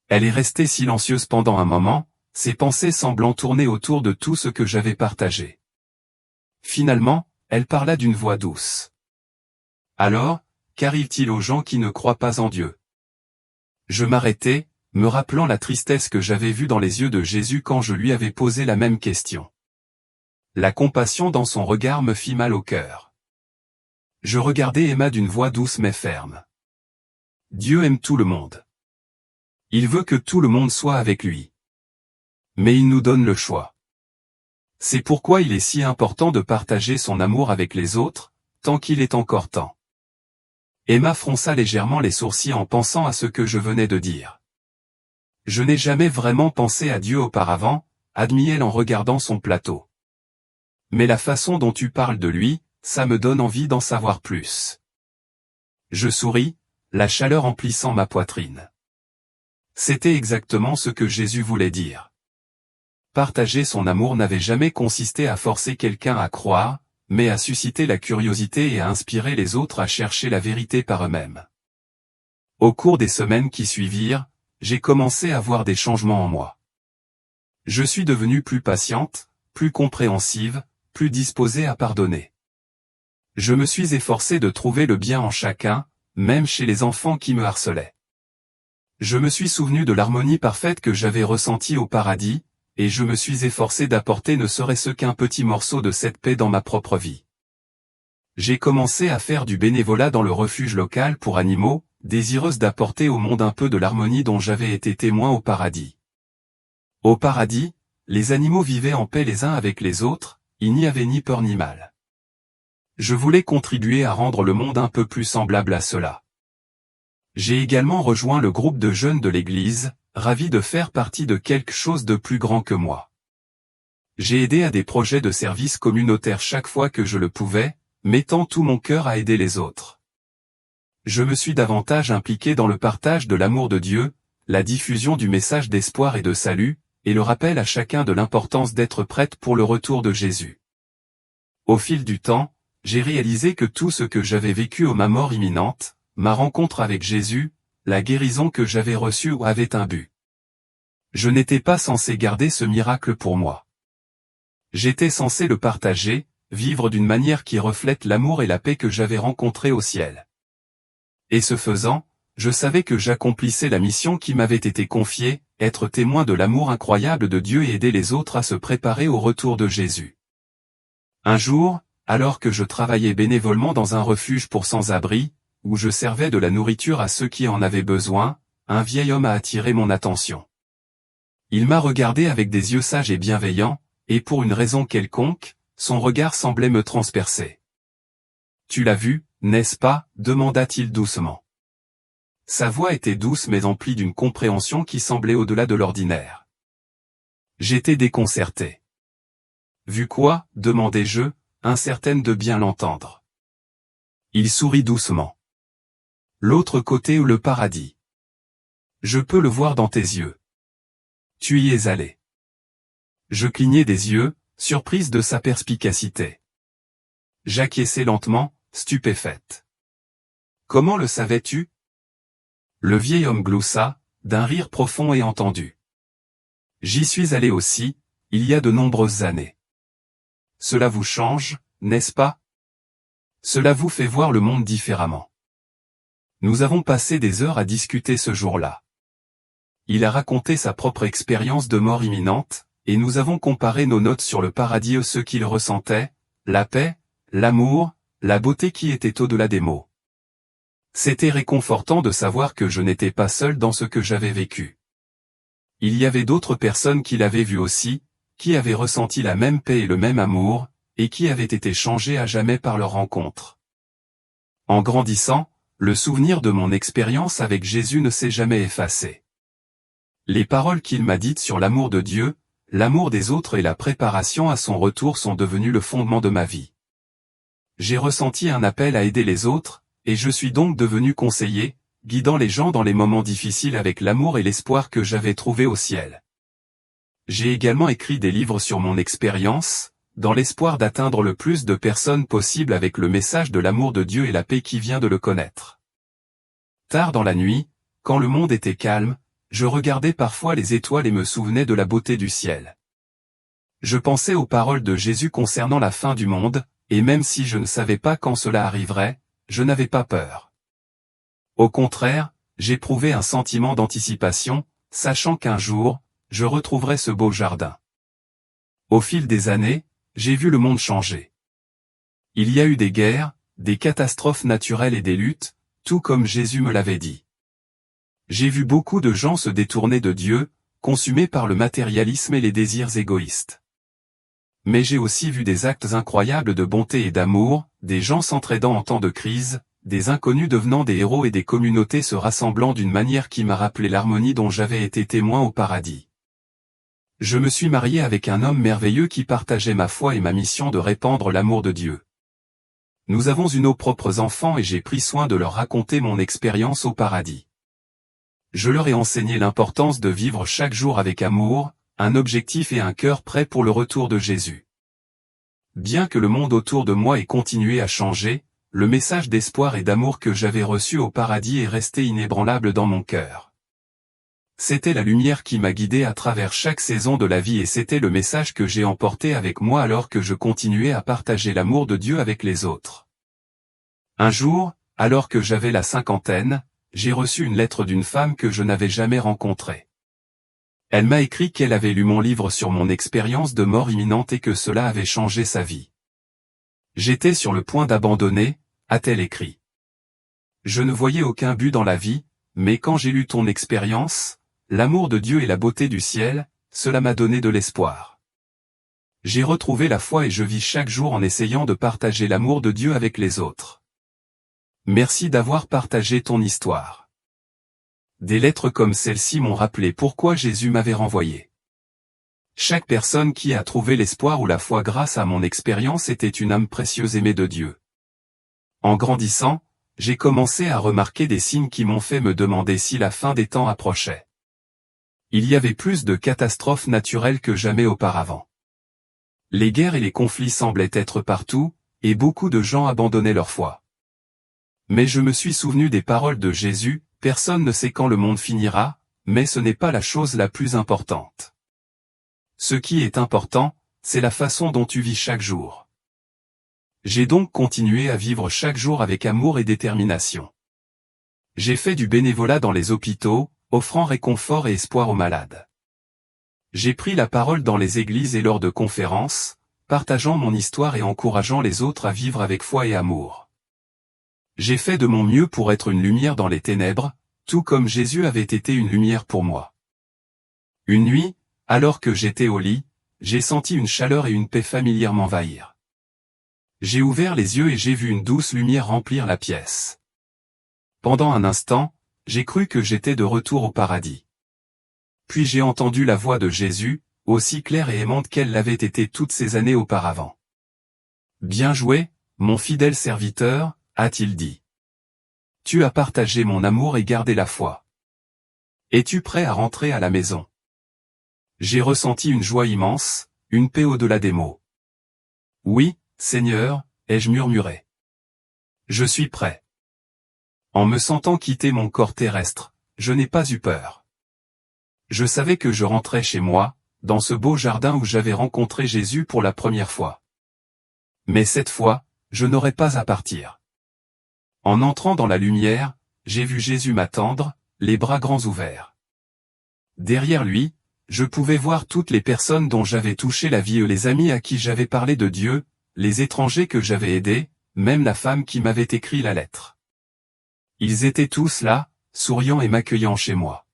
Elle est restée silencieuse pendant un moment, ses pensées semblant tourner autour de tout ce que j'avais partagé. Finalement, elle parla d'une voix douce. Alors, qu'arrive-t-il aux gens qui ne croient pas en Dieu? Je m'arrêtai, me rappelant la tristesse que j'avais vue dans les yeux de Jésus quand je lui avais posé la même question. La compassion dans son regard me fit mal au cœur. Je regardai Emma d'une voix douce mais ferme. Dieu aime tout le monde. Il veut que tout le monde soit avec lui. Mais il nous donne le choix. C'est pourquoi il est si important de partager son amour avec les autres, tant qu'il est encore temps. Emma fronça légèrement les sourcils en pensant à ce que je venais de dire. Je n'ai jamais vraiment pensé à Dieu auparavant, admit-elle en regardant son plateau. Mais la façon dont tu parles de lui, ça me donne envie d'en savoir plus. Je souris, la chaleur emplissant ma poitrine. C'était exactement ce que Jésus voulait dire. Partager son amour n'avait jamais consisté à forcer quelqu'un à croire, mais à susciter la curiosité et à inspirer les autres à chercher la vérité par eux-mêmes. Au cours des semaines qui suivirent, j'ai commencé à voir des changements en moi. Je suis devenue plus patiente, plus compréhensive, plus disposée à pardonner. Je me suis efforcé de trouver le bien en chacun, même chez les enfants qui me harcelaient. Je me suis souvenu de l'harmonie parfaite que j'avais ressentie au paradis, et je me suis efforcé d'apporter ne serait-ce qu'un petit morceau de cette paix dans ma propre vie. J'ai commencé à faire du bénévolat dans le refuge local pour animaux, désireuse d'apporter au monde un peu de l'harmonie dont j'avais été témoin au paradis. Au paradis, les animaux vivaient en paix les uns avec les autres, il n'y avait ni peur ni mal. Je voulais contribuer à rendre le monde un peu plus semblable à cela. J'ai également rejoint le groupe de jeunes de l'église, ravi de faire partie de quelque chose de plus grand que moi. J'ai aidé à des projets de service communautaire chaque fois que je le pouvais, mettant tout mon cœur à aider les autres. Je me suis davantage impliqué dans le partage de l'amour de Dieu, la diffusion du message d'espoir et de salut, et le rappel à chacun de l'importance d'être prête pour le retour de Jésus. Au fil du temps, j'ai réalisé que tout ce que j'avais vécu à ma mort imminente, ma rencontre avec Jésus, la guérison que j'avais reçue avait un but. Je n'étais pas censé garder ce miracle pour moi. J'étais censé le partager, vivre d'une manière qui reflète l'amour et la paix que j'avais rencontrés au ciel. Et ce faisant, je savais que j'accomplissais la mission qui m'avait été confiée, être témoin de l'amour incroyable de Dieu et aider les autres à se préparer au retour de Jésus. Un jour, alors que je travaillais bénévolement dans un refuge pour sans-abri, où je servais de la nourriture à ceux qui en avaient besoin, un vieil homme a attiré mon attention. Il m'a regardé avec des yeux sages et bienveillants, et pour une raison quelconque, son regard semblait me transpercer. « Tu l'as vu, n'est-ce pas ?» demanda-t-il doucement. Sa voix était douce mais emplie d'une compréhension qui semblait au-delà de l'ordinaire. J'étais déconcerté. « Vu quoi ?» demandai-je, incertaine de bien l'entendre. Il sourit doucement. « L'autre côté ou le paradis. Je peux le voir dans tes yeux. Tu y es allé. » Je clignai des yeux, surprise de sa perspicacité. J'acquiesçai lentement, stupéfaite. « Comment le savais-tu » Le vieil homme gloussa, d'un rire profond et entendu. « J'y suis allé aussi, il y a de nombreuses années. Cela vous change, n'est-ce pas? Cela vous fait voir le monde différemment. » Nous avons passé des heures à discuter ce jour-là. Il a raconté sa propre expérience de mort imminente, et nous avons comparé nos notes sur le paradis et ce qu'il ressentait, la paix, l'amour, la beauté qui était au-delà des mots. C'était réconfortant de savoir que je n'étais pas seul dans ce que j'avais vécu. Il y avait d'autres personnes qui l'avaient vu aussi, qui avaient ressenti la même paix et le même amour, et qui avaient été changées à jamais par leur rencontre. En grandissant, le souvenir de mon expérience avec Jésus ne s'est jamais effacé. Les paroles qu'il m'a dites sur l'amour de Dieu, l'amour des autres et la préparation à son retour sont devenues le fondement de ma vie. J'ai ressenti un appel à aider les autres, et je suis donc devenu conseiller, guidant les gens dans les moments difficiles avec l'amour et l'espoir que j'avais trouvé au ciel. J'ai également écrit des livres sur mon expérience, dans l'espoir d'atteindre le plus de personnes possible avec le message de l'amour de Dieu et la paix qui vient de le connaître. Tard dans la nuit, quand le monde était calme, je regardais parfois les étoiles et me souvenais de la beauté du ciel. Je pensais aux paroles de Jésus concernant la fin du monde, et même si je ne savais pas quand cela arriverait, je n'avais pas peur. Au contraire, j'éprouvais un sentiment d'anticipation, sachant qu'un jour, je retrouverais ce beau jardin. Au fil des années, j'ai vu le monde changer. Il y a eu des guerres, des catastrophes naturelles et des luttes, tout comme Jésus me l'avait dit. J'ai vu beaucoup de gens se détourner de Dieu, consumés par le matérialisme et les désirs égoïstes. Mais j'ai aussi vu des actes incroyables de bonté et d'amour, des gens s'entraidant en temps de crise, des inconnus devenant des héros et des communautés se rassemblant d'une manière qui m'a rappelé l'harmonie dont j'avais été témoin au paradis. Je me suis marié avec un homme merveilleux qui partageait ma foi et ma mission de répandre l'amour de Dieu. Nous avons eu nos propres enfants et j'ai pris soin de leur raconter mon expérience au paradis. Je leur ai enseigné l'importance de vivre chaque jour avec amour, un objectif et un cœur prêt pour le retour de Jésus. Bien que le monde autour de moi ait continué à changer, le message d'espoir et d'amour que j'avais reçu au paradis est resté inébranlable dans mon cœur. C'était la lumière qui m'a guidé à travers chaque saison de la vie et c'était le message que j'ai emporté avec moi alors que je continuais à partager l'amour de Dieu avec les autres. Un jour, alors que j'avais la cinquantaine, j'ai reçu une lettre d'une femme que je n'avais jamais rencontrée. Elle m'a écrit qu'elle avait lu mon livre sur mon expérience de mort imminente et que cela avait changé sa vie. J'étais sur le point d'abandonner, a-t-elle écrit. Je ne voyais aucun but dans la vie, mais quand j'ai lu ton expérience, l'amour de Dieu et la beauté du ciel, cela m'a donné de l'espoir. J'ai retrouvé la foi et je vis chaque jour en essayant de partager l'amour de Dieu avec les autres. Merci d'avoir partagé ton histoire. Des lettres comme celle-ci m'ont rappelé pourquoi Jésus m'avait renvoyé. Chaque personne qui a trouvé l'espoir ou la foi grâce à mon expérience était une âme précieuse aimée de Dieu. En grandissant, j'ai commencé à remarquer des signes qui m'ont fait me demander si la fin des temps approchait. Il y avait plus de catastrophes naturelles que jamais auparavant. Les guerres et les conflits semblaient être partout, et beaucoup de gens abandonnaient leur foi. Mais je me suis souvenu des paroles de Jésus, personne ne sait quand le monde finira, mais ce n'est pas la chose la plus importante. Ce qui est important, c'est la façon dont tu vis chaque jour. J'ai donc continué à vivre chaque jour avec amour et détermination. J'ai fait du bénévolat dans les hôpitaux, offrant réconfort et espoir aux malades. J'ai pris la parole dans les églises et lors de conférences, partageant mon histoire et encourageant les autres à vivre avec foi et amour. J'ai fait de mon mieux pour être une lumière dans les ténèbres, tout comme Jésus avait été une lumière pour moi. Une nuit, alors que j'étais au lit, j'ai senti une chaleur et une paix familière m'envahir. J'ai ouvert les yeux et j'ai vu une douce lumière remplir la pièce. Pendant un instant, j'ai cru que j'étais de retour au paradis. Puis j'ai entendu la voix de Jésus, aussi claire et aimante qu'elle l'avait été toutes ces années auparavant. « Bien joué, mon fidèle serviteur », a-t-il dit. « Tu as partagé mon amour et gardé la foi. Es-tu prêt à rentrer à la maison ?» J'ai ressenti une joie immense, une paix au-delà des mots. « Oui, Seigneur », ai-je murmuré. « Je suis prêt. » En me sentant quitter mon corps terrestre, je n'ai pas eu peur. Je savais que je rentrais chez moi, dans ce beau jardin où j'avais rencontré Jésus pour la première fois. Mais cette fois, je n'aurais pas à partir. En entrant dans la lumière, j'ai vu Jésus m'attendre, les bras grands ouverts. Derrière lui, je pouvais voir toutes les personnes dont j'avais touché la vie et les amis à qui j'avais parlé de Dieu, les étrangers que j'avais aidés, même la femme qui m'avait écrit la lettre. Ils étaient tous là, souriant et m'accueillant chez moi.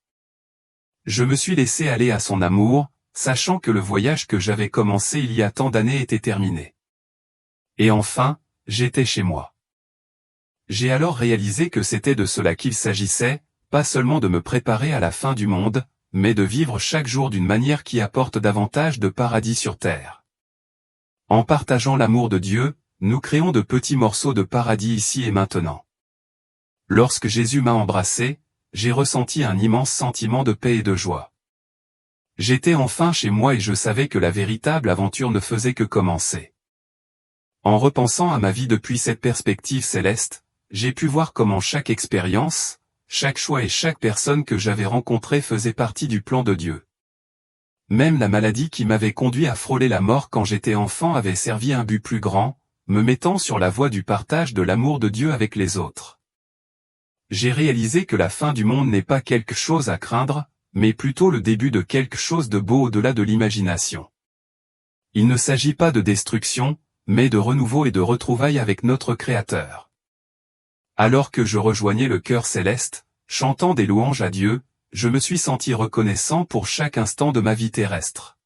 Je me suis laissé aller à son amour, sachant que le voyage que j'avais commencé il y a tant d'années était terminé. Et enfin, j'étais chez moi. J'ai alors réalisé que c'était de cela qu'il s'agissait, pas seulement de me préparer à la fin du monde, mais de vivre chaque jour d'une manière qui apporte davantage de paradis sur terre. En partageant l'amour de Dieu, nous créons de petits morceaux de paradis ici et maintenant. Lorsque Jésus m'a embrassé, j'ai ressenti un immense sentiment de paix et de joie. J'étais enfin chez moi et je savais que la véritable aventure ne faisait que commencer. En repensant à ma vie depuis cette perspective céleste, j'ai pu voir comment chaque expérience, chaque choix et chaque personne que j'avais rencontrée faisait partie du plan de Dieu. Même la maladie qui m'avait conduit à frôler la mort quand j'étais enfant avait servi un but plus grand, me mettant sur la voie du partage de l'amour de Dieu avec les autres. J'ai réalisé que la fin du monde n'est pas quelque chose à craindre, mais plutôt le début de quelque chose de beau au-delà de l'imagination. Il ne s'agit pas de destruction, mais de renouveau et de retrouvailles avec notre Créateur. Alors que je rejoignais le chœur céleste, chantant des louanges à Dieu, je me suis senti reconnaissant pour chaque instant de ma vie terrestre.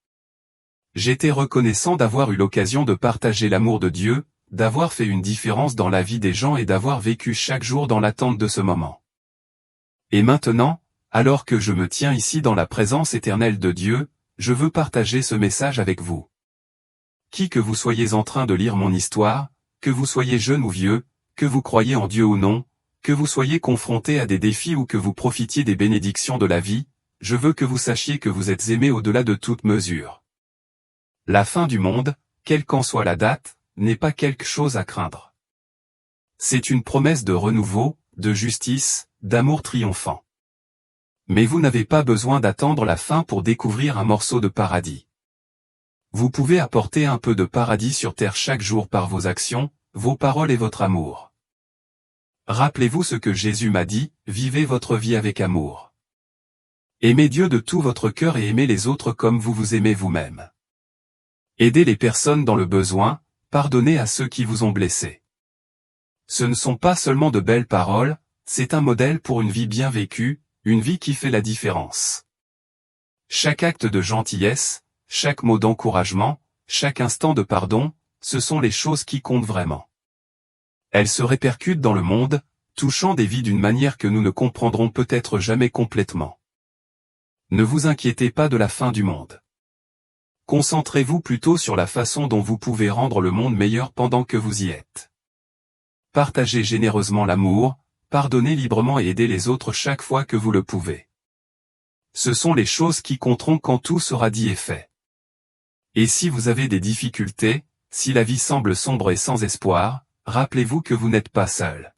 J'étais reconnaissant d'avoir eu l'occasion de partager l'amour de Dieu, d'avoir fait une différence dans la vie des gens et d'avoir vécu chaque jour dans l'attente de ce moment. Et maintenant, alors que je me tiens ici dans la présence éternelle de Dieu, je veux partager ce message avec vous. Qui que vous soyez en train de lire mon histoire, que vous soyez jeune ou vieux, que vous croyez en Dieu ou non, que vous soyez confronté à des défis ou que vous profitiez des bénédictions de la vie, je veux que vous sachiez que vous êtes aimés au-delà de toute mesure. La fin du monde, quelle qu'en soit la date, n'est pas quelque chose à craindre. C'est une promesse de renouveau, de justice, d'amour triomphant. Mais vous n'avez pas besoin d'attendre la fin pour découvrir un morceau de paradis. Vous pouvez apporter un peu de paradis sur terre chaque jour par vos actions, vos paroles et votre amour. Rappelez-vous ce que Jésus m'a dit, vivez votre vie avec amour. Aimez Dieu de tout votre cœur et aimez les autres comme vous vous aimez vous-même. Aidez les personnes dans le besoin, pardonnez à ceux qui vous ont blessé. Ce ne sont pas seulement de belles paroles, c'est un modèle pour une vie bien vécue, une vie qui fait la différence. Chaque acte de gentillesse, chaque mot d'encouragement, chaque instant de pardon, ce sont les choses qui comptent vraiment. Elles se répercutent dans le monde, touchant des vies d'une manière que nous ne comprendrons peut-être jamais complètement. Ne vous inquiétez pas de la fin du monde. Concentrez-vous plutôt sur la façon dont vous pouvez rendre le monde meilleur pendant que vous y êtes. Partagez généreusement l'amour, pardonnez librement et aidez les autres chaque fois que vous le pouvez. Ce sont les choses qui compteront quand tout sera dit et fait. Et si vous avez des difficultés, si la vie semble sombre et sans espoir, rappelez-vous que vous n'êtes pas seul.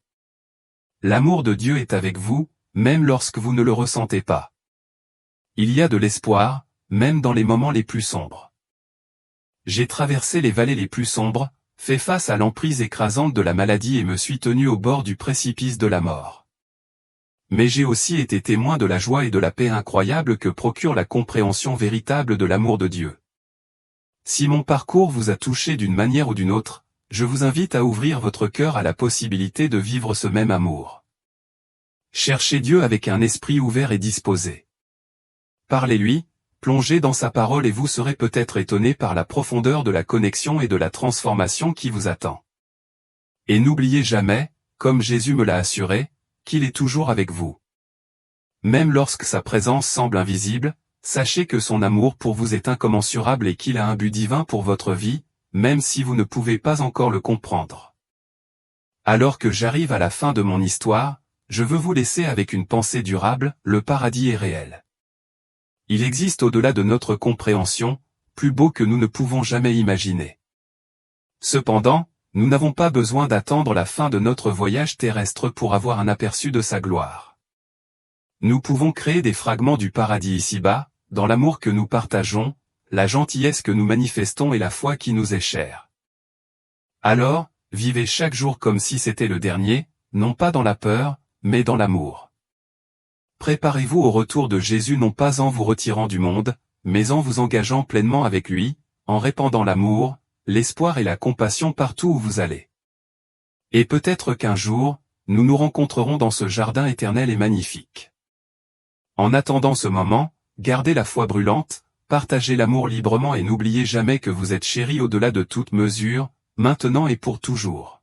L'amour de Dieu est avec vous, même lorsque vous ne le ressentez pas. Il y a de l'espoir, même dans les moments les plus sombres. J'ai traversé les vallées les plus sombres, fait face à l'emprise écrasante de la maladie et me suis tenu au bord du précipice de la mort. Mais j'ai aussi été témoin de la joie et de la paix incroyable que procure la compréhension véritable de l'amour de Dieu. Si mon parcours vous a touché d'une manière ou d'une autre, je vous invite à ouvrir votre cœur à la possibilité de vivre ce même amour. Cherchez Dieu avec un esprit ouvert et disposé. Parlez-lui, plongez dans sa parole et vous serez peut-être étonné par la profondeur de la connexion et de la transformation qui vous attend. Et n'oubliez jamais, comme Jésus me l'a assuré, qu'il est toujours avec vous. Même lorsque sa présence semble invisible, sachez que son amour pour vous est incommensurable et qu'il a un but divin pour votre vie, même si vous ne pouvez pas encore le comprendre. Alors que j'arrive à la fin de mon histoire, je veux vous laisser avec une pensée durable, le paradis est réel. Il existe au-delà de notre compréhension, plus beau que nous ne pouvons jamais imaginer. Cependant, nous n'avons pas besoin d'attendre la fin de notre voyage terrestre pour avoir un aperçu de sa gloire. Nous pouvons créer des fragments du paradis ici-bas, dans l'amour que nous partageons, la gentillesse que nous manifestons et la foi qui nous est chère. Alors, vivez chaque jour comme si c'était le dernier, non pas dans la peur, mais dans l'amour. Préparez-vous au retour de Jésus non pas en vous retirant du monde, mais en vous engageant pleinement avec lui, en répandant l'amour, l'espoir et la compassion partout où vous allez. Et peut-être qu'un jour, nous nous rencontrerons dans ce jardin éternel et magnifique. En attendant ce moment, gardez la foi brûlante, partagez l'amour librement et n'oubliez jamais que vous êtes chéris au-delà de toute mesure, maintenant et pour toujours.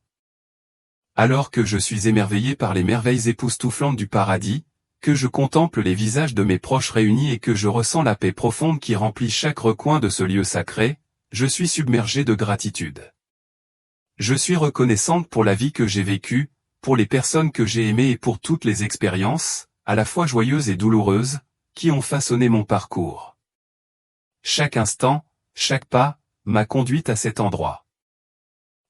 Alors que je suis émerveillé par les merveilles époustouflantes du paradis, que je contemple les visages de mes proches réunis et que je ressens la paix profonde qui remplit chaque recoin de ce lieu sacré, je suis submergé de gratitude. Je suis reconnaissante pour la vie que j'ai vécue, pour les personnes que j'ai aimées et pour toutes les expériences, à la fois joyeuses et douloureuses, qui ont façonné mon parcours. Chaque instant, chaque pas, m'a conduite à cet endroit.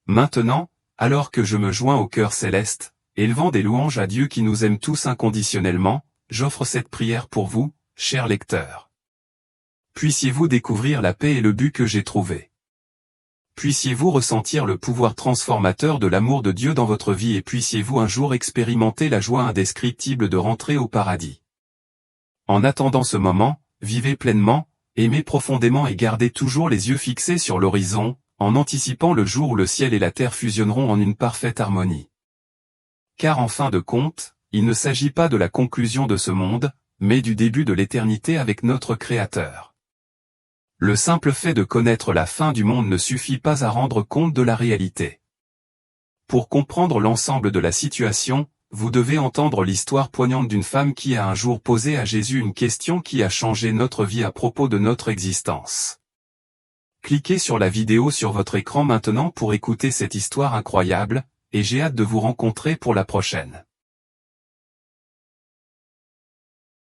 Maintenant, alors que je me joins au cœur céleste, élevant des louanges à Dieu qui nous aime tous inconditionnellement, j'offre cette prière pour vous, chers lecteurs. Puissiez-vous découvrir la paix et le but que j'ai trouvé. Puissiez-vous ressentir le pouvoir transformateur de l'amour de Dieu dans votre vie et puissiez-vous un jour expérimenter la joie indescriptible de rentrer au paradis. En attendant ce moment, vivez pleinement, aimez profondément et gardez toujours les yeux fixés sur l'horizon, en anticipant le jour où le ciel et la terre fusionneront en une parfaite harmonie. Car en fin de compte, il ne s'agit pas de la conclusion de ce monde, mais du début de l'éternité avec notre Créateur. Le simple fait de connaître la fin du monde ne suffit pas à rendre compte de la réalité. Pour comprendre l'ensemble de la situation, vous devez entendre l'histoire poignante d'une femme qui a un jour posé à Jésus une question qui a changé notre vie à propos de notre existence. Cliquez sur la vidéo sur votre écran maintenant pour écouter cette histoire incroyable, et j'ai hâte de vous rencontrer pour la prochaine.